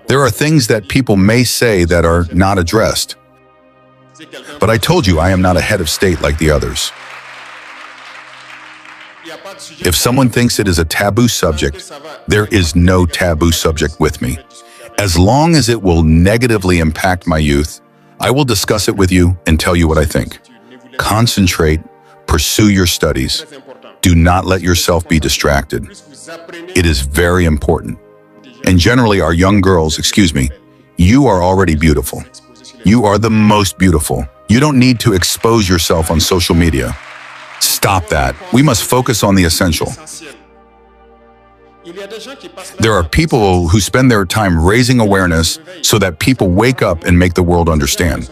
There are things that people may say that are not addressed. But I told you I am not a head of state like the others. If someone thinks it is a taboo subject, there is no taboo subject with me. As long as it will negatively impact my youth, I will discuss it with you and tell you what I think. Concentrate, pursue your studies. Do not let yourself be distracted. It is very important. And generally, our young girls, you are already beautiful. You are the most beautiful. You don't need to expose yourself on social media. Stop that. We must focus on the essential. There are people who spend their time raising awareness so that people wake up and make the world understand.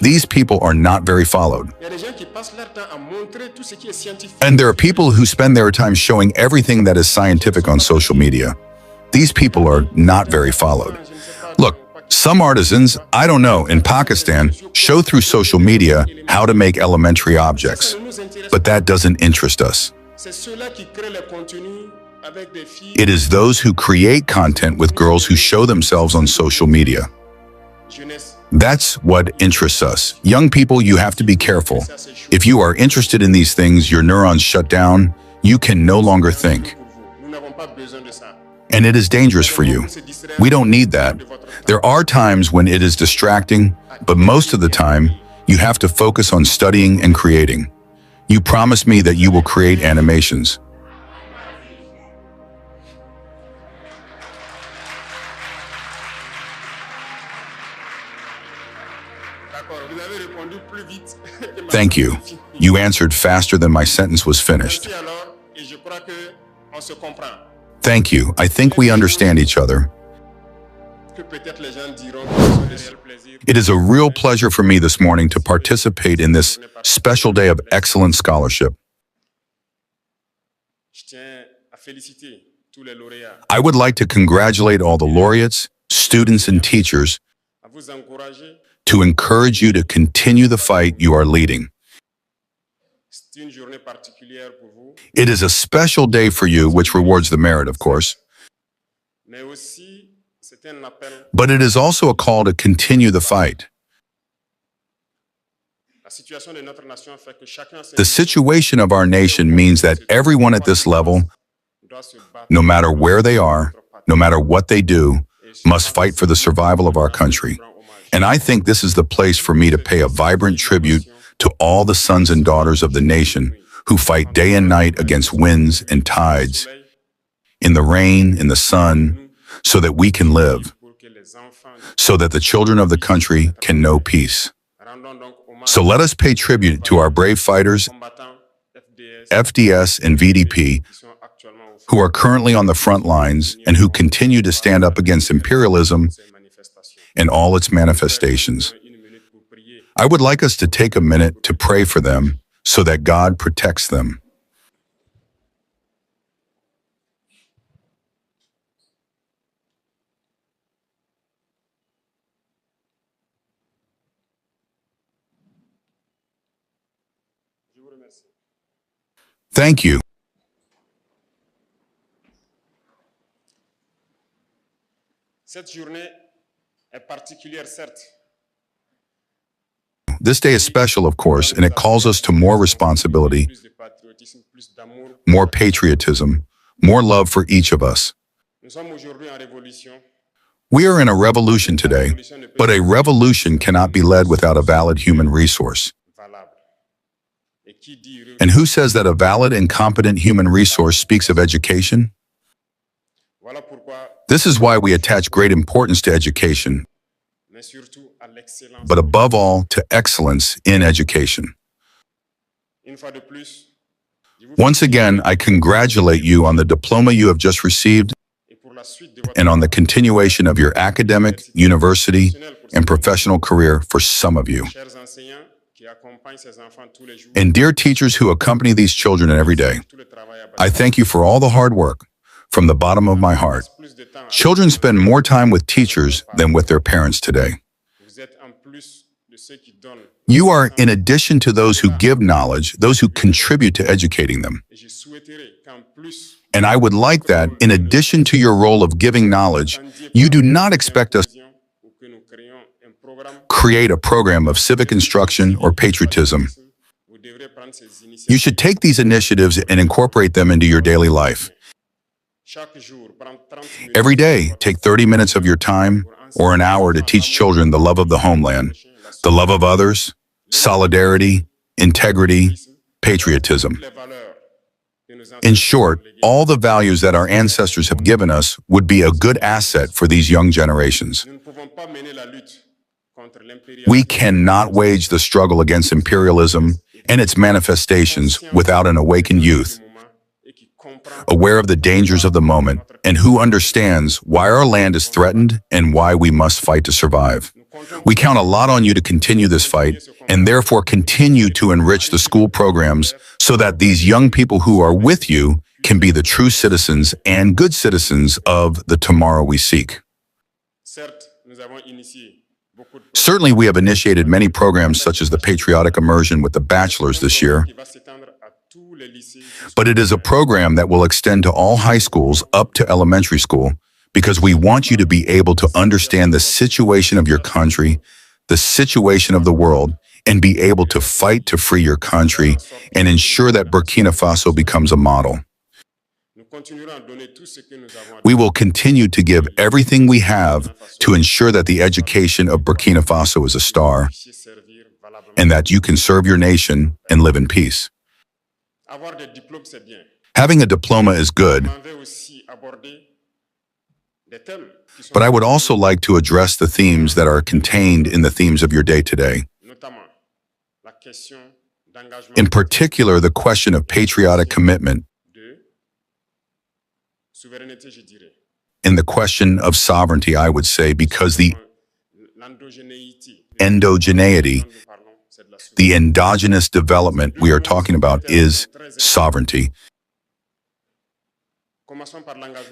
These people are not very followed. And there are people who spend their time showing everything that is scientific on social media. These people are not very followed. Look, some artisans, in Pakistan, show through social media how to make elementary objects. But that doesn't interest us. It is those who create content with girls who show themselves on social media. That's what interests us. Young people, you have to be careful. If you are interested in these things, your neurons shut down, you can no longer think. And it is dangerous for you. We don't need that. There are times when it is distracting, but most of the time, you have to focus on studying and creating. You promise me that you will create animations. Thank you. You answered faster than my sentence was finished. Thank you. I think we understand each other. It is a real pleasure for me this morning to participate in this special day of excellent scholarship. I would like to congratulate all the laureates, students, and teachers, to encourage you to continue the fight you are leading. It is a special day for you, which rewards the merit, of course. But it is also a call to continue the fight. The situation of our nation means that everyone at this level, no matter where they are, no matter what they do, must fight for the survival of our country. And I think this is the place for me to pay a vibrant tribute to all the sons and daughters of the nation who fight day and night against winds and tides, in the rain, in the sun, so that we can live, so that the children of the country can know peace. So let us pay tribute to our brave fighters, FDS and VDP, who are currently on the front lines and who continue to stand up against imperialism and all its manifestations. I would like us to take a minute to pray for them so that God protects them. Thank you. This day is special, of course, and it calls us to more responsibility, more patriotism, more love for each of us. We are in a revolution today, but a revolution cannot be led without a valid human resource. And who says that a valid and competent human resource speaks of education? This is why we attach great importance to education, but above all, to excellence in education. Once again, I congratulate you on the diploma you have just received and on the continuation of your academic, university, and professional career for some of you. And dear teachers who accompany these children every day, I thank you for all the hard work from the bottom of my heart. Children spend more time with teachers than with their parents today. You are in addition to those who give knowledge, those who contribute to educating them. And I would like that, in addition to your role of giving knowledge, you do not expect us to create a program of civic instruction or patriotism. You should take these initiatives and incorporate them into your daily life. Every day, take 30 minutes of your time or an hour to teach children the love of the homeland, the love of others, solidarity, integrity, patriotism. In short, all the values that our ancestors have given us would be a good asset for these young generations. We cannot wage the struggle against imperialism and its manifestations without an awakened youth, aware of the dangers of the moment and who understands why our land is threatened and why we must fight to survive. We count a lot on you to continue this fight and therefore continue to enrich the school programs so that these young people who are with you can be the true citizens and good citizens of the tomorrow we seek. Certainly, we have initiated many programs such as the Patriotic Immersion with the bachelors this year, but it is a program that will extend to all high schools up to elementary school because we want you to be able to understand the situation of your country, the situation of the world, and be able to fight to free your country and ensure that Burkina Faso becomes a model. We will continue to give everything we have to ensure that the education of Burkina Faso is a star and that you can serve your nation and live in peace. Having a diploma is good, but I would also like to address the themes that are contained in the themes of your day-to-day. In particular, the question of patriotic commitment and the question of sovereignty, I would say, because the endogeneity, the endogenous development we are talking about is sovereignty.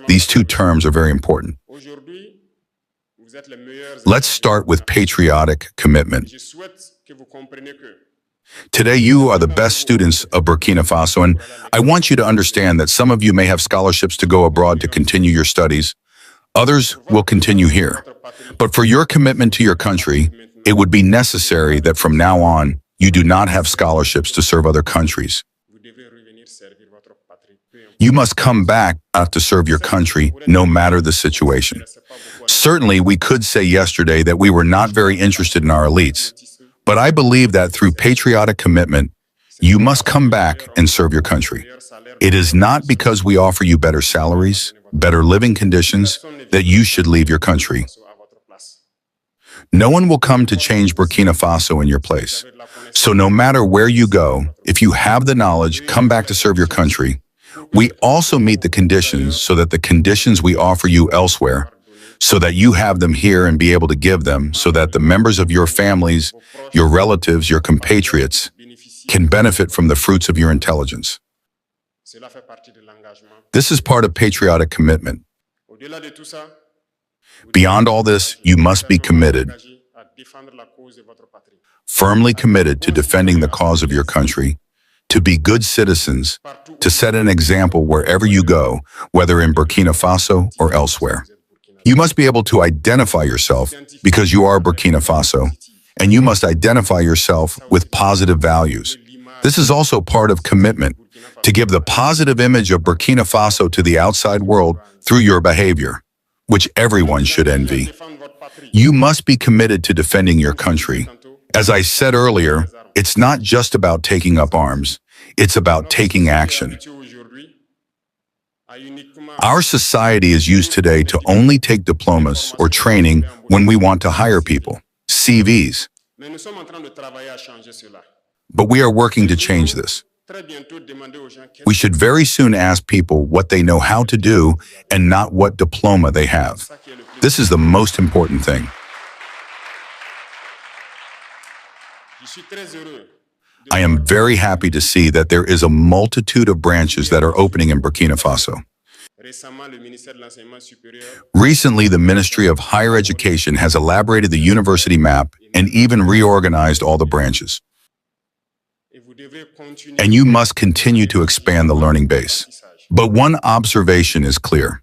These two terms are very important. Let's start with patriotic commitment. Today, you are the best students of Burkina Faso, and I want you to understand that some of you may have scholarships to go abroad to continue your studies. Others will continue here. But for your commitment to your country, it would be necessary that from now on, you do not have scholarships to serve other countries. You must come back to serve your country, no matter the situation. Certainly, we could say yesterday that we were not very interested in our elites. But I believe that through patriotic commitment, you must come back and serve your country. It is not because we offer you better salaries, better living conditions, that you should leave your country. No one will come to change Burkina Faso in your place. So no matter where you go, if you have the knowledge, come back to serve your country. We also meet the conditions so that the conditions we offer you elsewhere, so that you have them here and be able to give them, so that the members of your families, your relatives, your compatriots can benefit from the fruits of your intelligence. This is part of patriotic commitment. Beyond all this, you must be committed, firmly committed to defending the cause of your country, to be good citizens, to set an example wherever you go, whether in Burkina Faso or elsewhere. You must be able to identify yourself because you are Burkina Faso, and you must identify yourself with positive values. This is also part of commitment, to give the positive image of Burkina Faso to the outside world through your behavior, which everyone should envy. You must be committed to defending your country. As I said earlier, it's not just about taking up arms, it's about taking action. Our society is used today to only take diplomas or training when we want to hire people, CVs. But we are working to change this. We should very soon ask people what they know how to do and not what diploma they have. This is the most important thing. I am very happy to see that there is a multitude of branches that are opening in Burkina Faso. Recently, the Ministry of Higher Education has elaborated the university map and even reorganized all the branches. And you must continue to expand the learning base. But one observation is clear.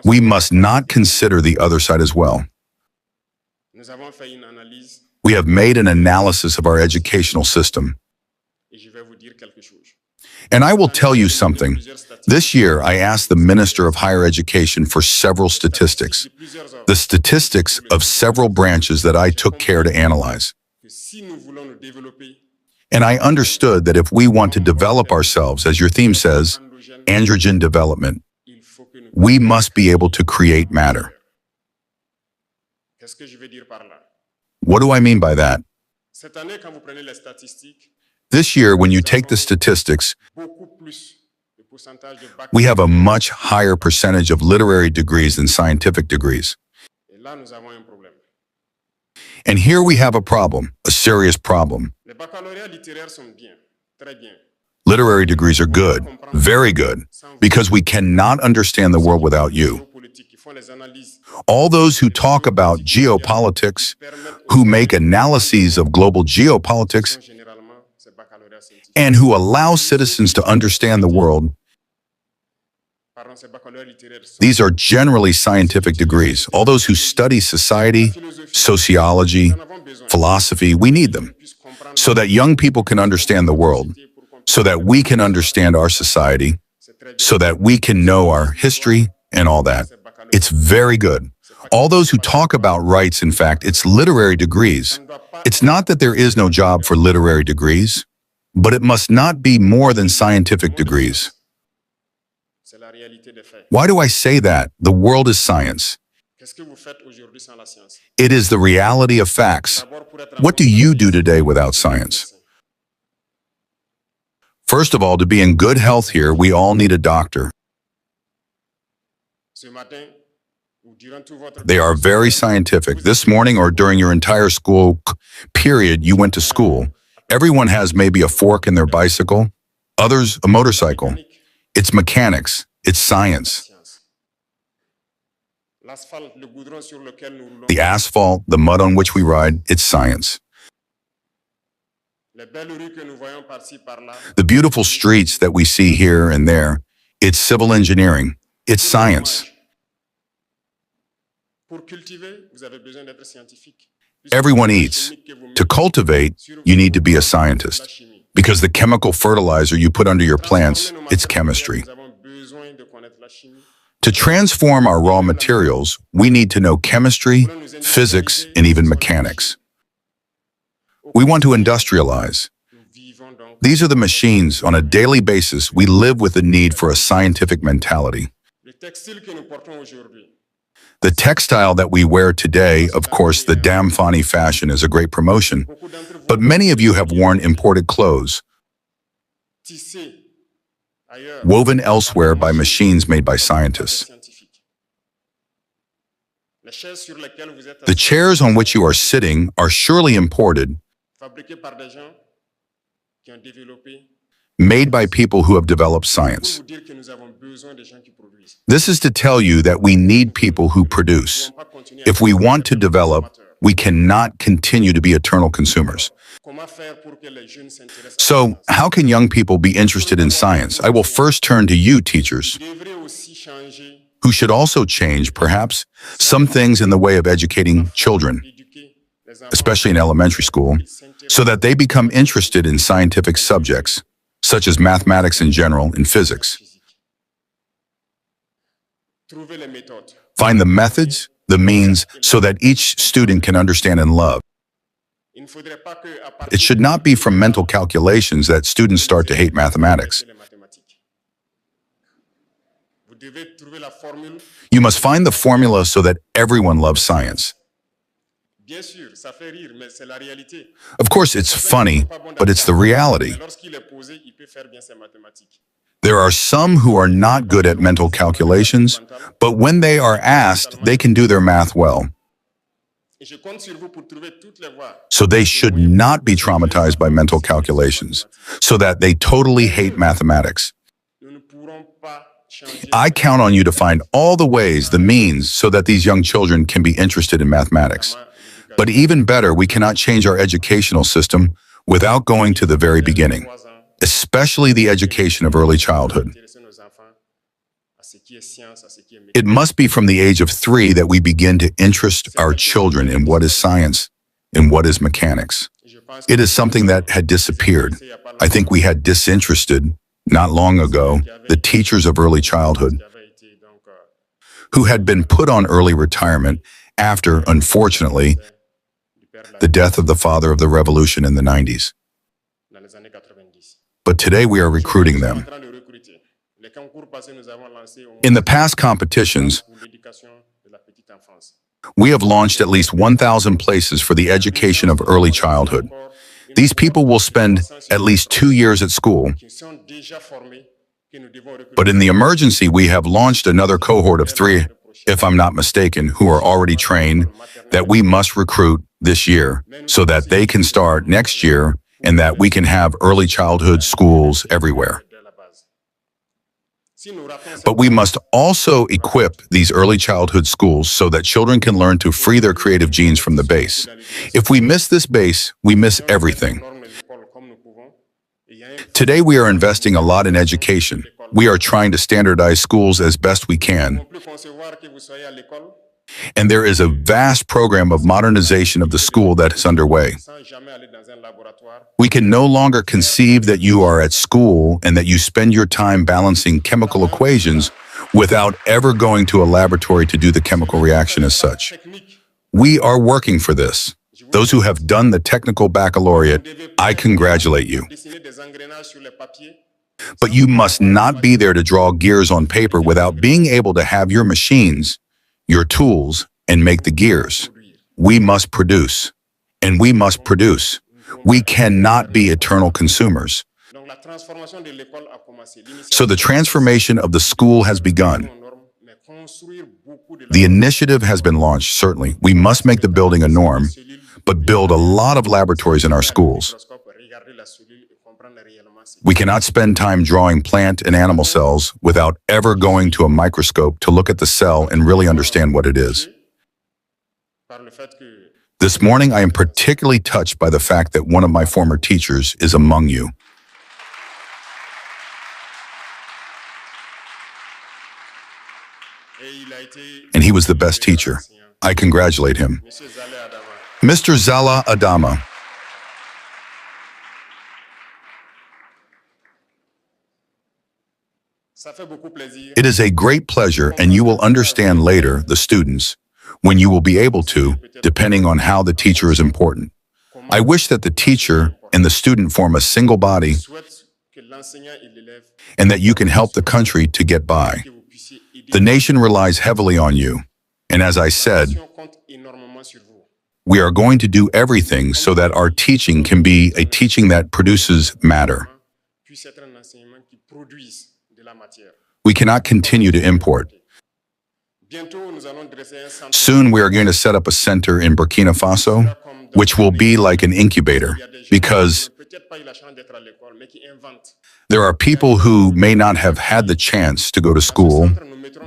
We must not consider the other side as well. We have made an analysis of our educational system. And I will tell you something. This year, I asked the Minister of Higher Education for several statistics, the statistics of several branches that I took care to analyze. And I understood that if we want to develop ourselves, as your theme says, androgen development, we must be able to create matter. What do I mean by that? This year, when you take the statistics, we have a much higher percentage of literary degrees than scientific degrees. And here we have a problem, a serious problem. Literary degrees are good, very good, because we cannot understand the world without you. All those who talk about geopolitics, who make analyses of global geopolitics, and who allow citizens to understand the world, these are generally scientific degrees. All those who study society, sociology, philosophy, we need them, so that young people can understand the world, so that we can understand our society, so that we can know our history and all that. It's very good. All those who talk about rights, in fact, it's literary degrees. It's not that there is no job for literary degrees, but it must not be more than scientific degrees. Why do I say that? The world is science. It is the reality of facts. What do you do today without science? First of all, to be in good health here, we all need a doctor. They are very scientific. This morning or during your entire school period you went to school, everyone has maybe a fork in their bicycle, others a motorcycle. It's mechanics. It's science. The asphalt, the mud on which we ride, it's science. The beautiful streets that we see here and there, it's civil engineering. It's science. Everyone eats. To cultivate, you need to be a scientist, because the chemical fertilizer you put under your plants, it's chemistry. To transform our raw materials, we need to know chemistry, physics, and even mechanics. We want to industrialize. These are the machines. On a daily basis, we live with the need for a scientific mentality. The textile that we wear today, of course, the damn funny fashion is a great promotion, but many of you have worn imported clothes, woven elsewhere by machines made by scientists. The chairs on which you are sitting are surely imported, made by people who have developed science. This is to tell you that we need people who produce. If we want to develop, we cannot continue to be eternal consumers. So, how can young people be interested in science? I will first turn to you, teachers, who should also change, perhaps, some things in the way of educating children, especially in elementary school, so that they become interested in scientific subjects, such as mathematics in general and physics. Find the methods, the means, so that each student can understand and love. It should not be from mental calculations that students start to hate mathematics. You must find the formula so that everyone loves science. Of course, it's funny, but it's the reality. There are some who are not good at mental calculations, but when they are asked, they can do their math well. So they should not be traumatized by mental calculations, so that they totally hate mathematics. I count on you to find all the ways, the means, so that these young children can be interested in mathematics. But even better, we cannot change our educational system without going to the very beginning. especially the education of early childhood. It must be from the age of 3 that we begin to interest our children in what is science and what is mechanics. It is something that had disappeared. I think we had disinterested, not long ago, the teachers of early childhood, who had been put on early retirement after, unfortunately, the death of the father of the revolution in the 90s. But today we are recruiting them. In the past competitions, we have launched at least 1,000 places for the education of early childhood. These people will spend at least 2 years at school. But in the emergency, we have launched another cohort of 3, if I'm not mistaken, who are already trained, that we must recruit this year so that they can start next year and that we can have early childhood schools everywhere. But we must also equip these early childhood schools so that children can learn to free their creative genes from the base. If we miss this base, we miss everything. Today we are investing a lot in education. We are trying to standardize schools as best we can. And there is a vast program of modernization of the school that is underway. We can no longer conceive that you are at school and that you spend your time balancing chemical equations without ever going to a laboratory to do the chemical reaction as such. We are working for this. Those who have done the technical baccalaureate, I congratulate you. But you must not be there to draw gears on paper without being able to have your machines, your tools, and make the gears. We must produce, and we must produce. We cannot be eternal consumers. So the transformation of the school has begun. The initiative has been launched, certainly. We must make the building a norm, but build a lot of laboratories in our schools. We cannot spend time drawing plant and animal cells without ever going to a microscope to look at the cell and really understand what it is. This morning, I am particularly touched by the fact that one of my former teachers is among you. And he was the best teacher. I congratulate him. Mr. Zala Adama. It is a great pleasure, and you will understand later, the students, when you will be able to, depending on how the teacher is important. I wish that the teacher and the student form a single body and that you can help the country to get by. The nation relies heavily on you, and as I said, we are going to do everything so that our teaching can be a teaching that produces matter. We cannot continue to import. Soon we are going to set up a center in Burkina Faso, which will be like an incubator, because there are people who may not have had the chance to go to school,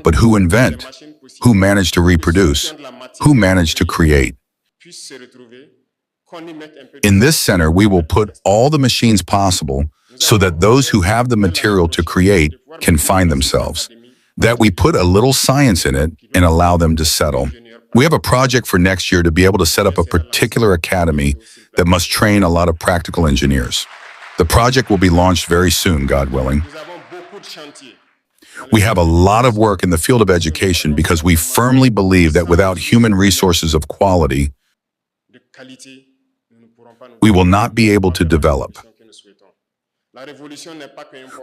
but who invent, who manage to reproduce, who manage to create. In this center, we will put all the machines possible so that those who have the material to create can find themselves, that we put a little science in it and allow them to settle. We have a project for next year to be able to set up a particular academy that must train a lot of practical engineers. The project will be launched very soon, God willing. We have a lot of work in the field of education because we firmly believe that without human resources of quality, we will not be able to develop.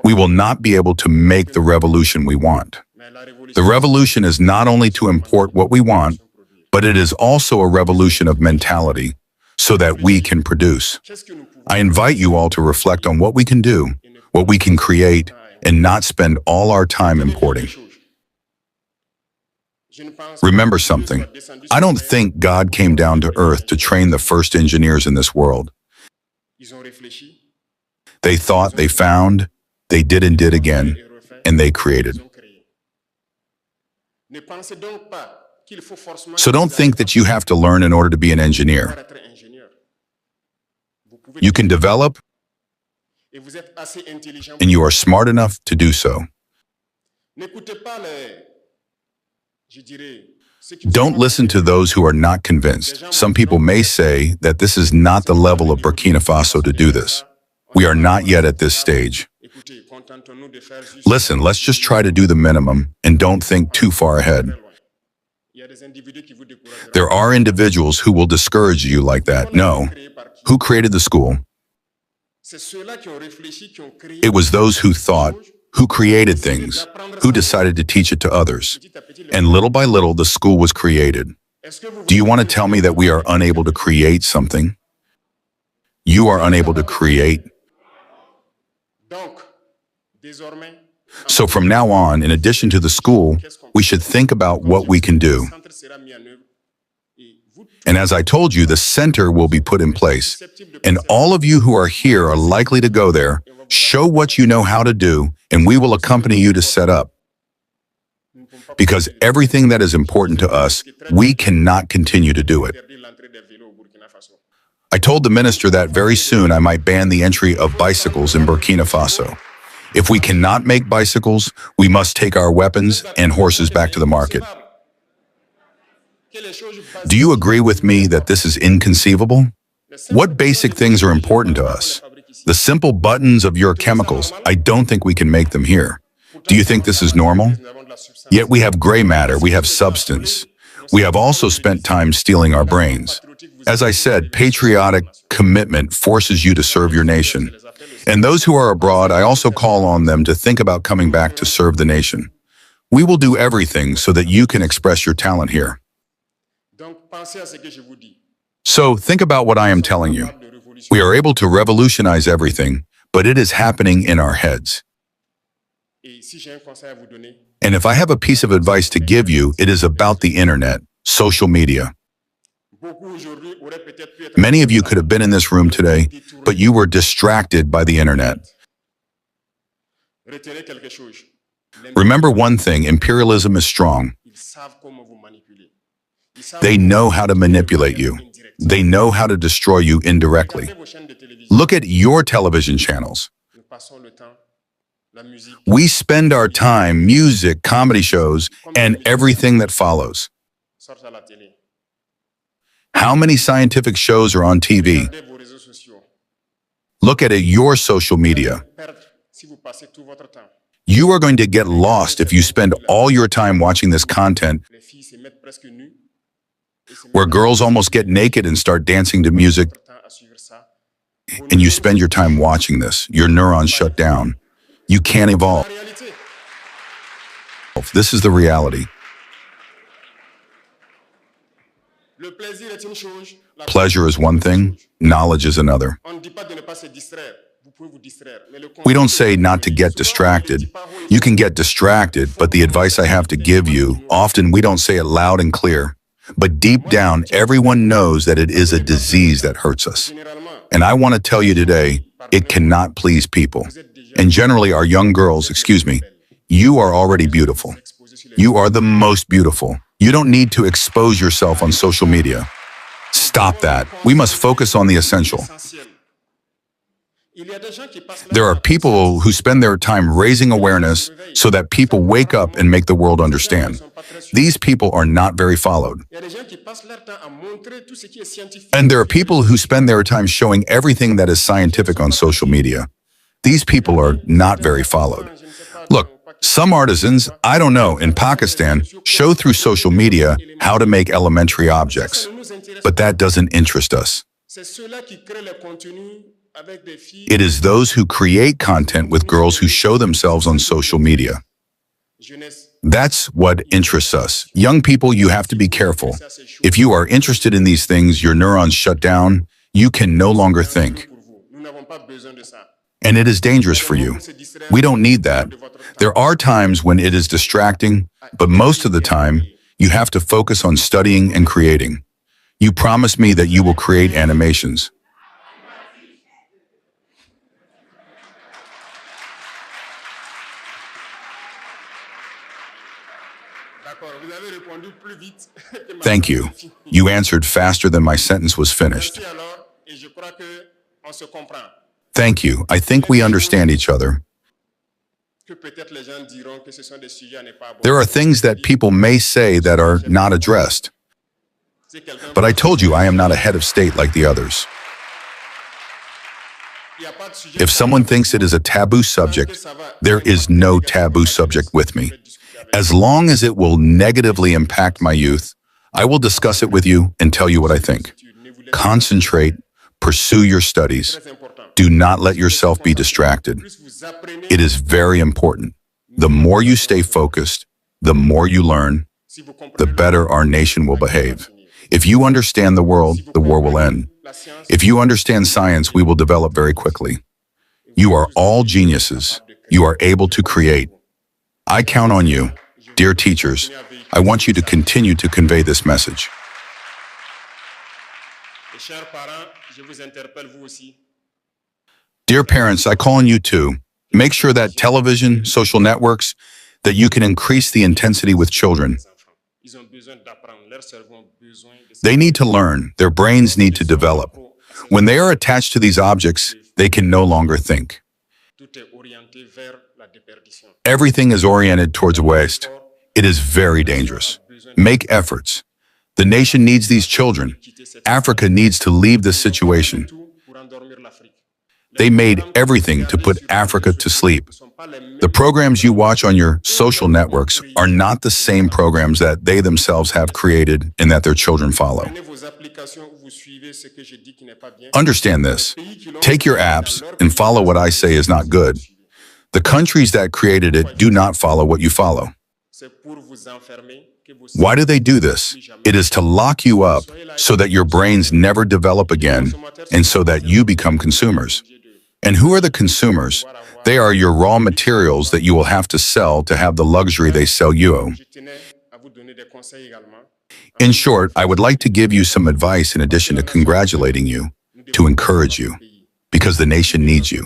We will not be able to make the revolution we want. The revolution is not only to import what we want, but it is also a revolution of mentality so that we can produce. I invite you all to reflect on what we can do, what we can create, and not spend all our time importing. Remember something. I don't think God came down to earth to train the first engineers in this world. They thought, they found, they did and did again, and they created. So don't think that you have to learn in order to be an engineer. You can develop, and you are smart enough to do so. Don't listen to those who are not convinced. Some people may say that this is not the level of Burkina Faso to do this. We are not yet at this stage. Listen, let's just try to do the minimum and don't think too far ahead. There are individuals who will discourage you like that. No. Who created the school? It was those who thought, who created things, who decided to teach it to others. And little by little, the school was created. Do you want to tell me that we are unable to create something? You are unable to create. So from now on, in addition to the school, we should think about what we can do. And as I told you, the center will be put in place. And all of you who are here are likely to go there, show what you know how to do, and we will accompany you to set up. Because everything that is important to us, we cannot continue to do it. I told the minister that very soon I might ban the entry of bicycles in Burkina Faso. If we cannot make bicycles, we must take our weapons and horses back to the market. Do you agree with me that this is inconceivable? What basic things are important to us? The simple buttons of your chemicals, I don't think we can make them here. Do you think this is normal? Yet we have gray matter, we have substance. We have also spent time stealing our brains. As I said, patriotic commitment forces you to serve your nation. And those who are abroad, I also call on them to think about coming back to serve the nation. We will do everything so that you can express your talent here. So think about what I am telling you. We are able to revolutionize everything, but it is happening in our heads. And if I have a piece of advice to give you, it is about the internet, social media. Many of you could have been in this room today, but you were distracted by the internet. Remember one thing, imperialism is strong. They know how to manipulate you. They know how to destroy you indirectly. Look at your television channels. We spend our time, music, comedy shows, and everything that follows. How many scientific shows are on TV? Look at your social media. You are going to get lost if you spend all your time watching this content where girls almost get naked and start dancing to music, and you spend your time watching this. Your neurons shut down. You can't evolve. This is the reality. Pleasure is one thing, knowledge is another. We don't say not to get distracted. You can get distracted, but the advice I have to give you, often we don't say it loud and clear, but deep down, everyone knows that it is a disease that hurts us. And I want to tell you today, it cannot please people. And generally, our young girls, you are already beautiful. You are the most beautiful. You don't need to expose yourself on social media. Stop that. We must focus on the essential. There are people who spend their time raising awareness so that people wake up and make the world understand. These people are not very followed. And there are people who spend their time showing everything that is scientific on social media. These people are not very followed. Look, some artisans, I don't know, in Pakistan, show through social media how to make elementary objects. But that doesn't interest us. It is those who create content with girls who show themselves on social media. That's what interests us. Young people, you have to be careful. If you are interested in these things, your neurons shut down, you can no longer think. And it is dangerous for you. We don't need that. There are times when it is distracting, but most of the time, you have to focus on studying and creating. You promise me that you will create animations. Thank you. You answered faster than my sentence was finished. Thank you. I think we understand each other. There are things that people may say that are not addressed. But I told you I am not a head of state like the others. If someone thinks it is a taboo subject, there is no taboo subject with me. As long as it will negatively impact my youth, I will discuss it with you and tell you what I think. Concentrate, pursue your studies. Do not let yourself be distracted. It is very important. The more you stay focused, the more you learn, the better our nation will behave. If you understand the world, the war will end. If you understand science, we will develop very quickly. You are all geniuses. You are able to create. I count on you. Dear teachers, I want you to continue to convey this message. Dear parents, I call on you too. Make sure that television, social networks, that you can increase the intensity with children. They need to learn. Their brains need to develop. When they are attached to these objects, they can no longer think. Everything is oriented towards waste. It is very dangerous. Make efforts. The nation needs these children. Africa needs to leave this situation. They made everything to put Africa to sleep. The programs you watch on your social networks are not the same programs that they themselves have created and that their children follow. Understand this. Take your apps and follow what I say is not good. The countries that created it do not follow what you follow. Why do they do this? It is to lock you up so that your brains never develop again and so that you become consumers. And who are the consumers? They are your raw materials that you will have to sell to have the luxury they sell you. In short, I would like to give you some advice in addition to congratulating you, to encourage you, because the nation needs you.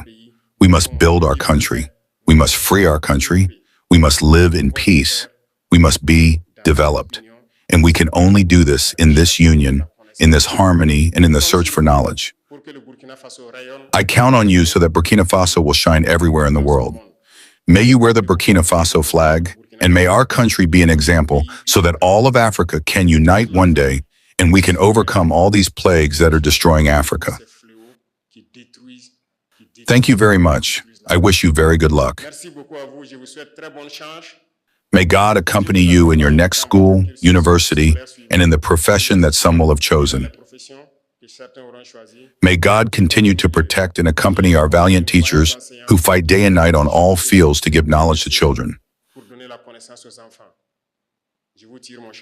We must build our country. We must free our country. We must live in peace. We must be developed. And we can only do this in this union, in this harmony, and in the search for knowledge. I count on you so that Burkina Faso will shine everywhere in the world. May you wear the Burkina Faso flag, and may our country be an example so that all of Africa can unite one day and we can overcome all these plagues that are destroying Africa. Thank you very much. I wish you very good luck. May God accompany you in your next school, university, and in the profession that some will have chosen. May God continue to protect and accompany our valiant teachers who fight day and night on all fields to give knowledge to children.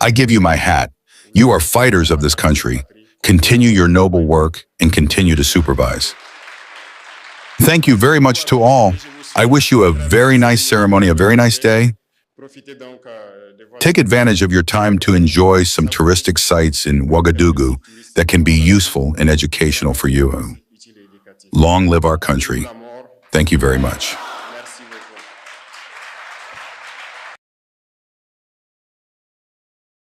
I give you my hat. You are fighters of this country. Continue your noble work and continue to supervise. Thank you very much to all. I wish you a very nice ceremony, a very nice day. Take advantage of your time to enjoy some touristic sites in Ouagadougou that can be useful and educational for you. Long live our country. Thank you very much.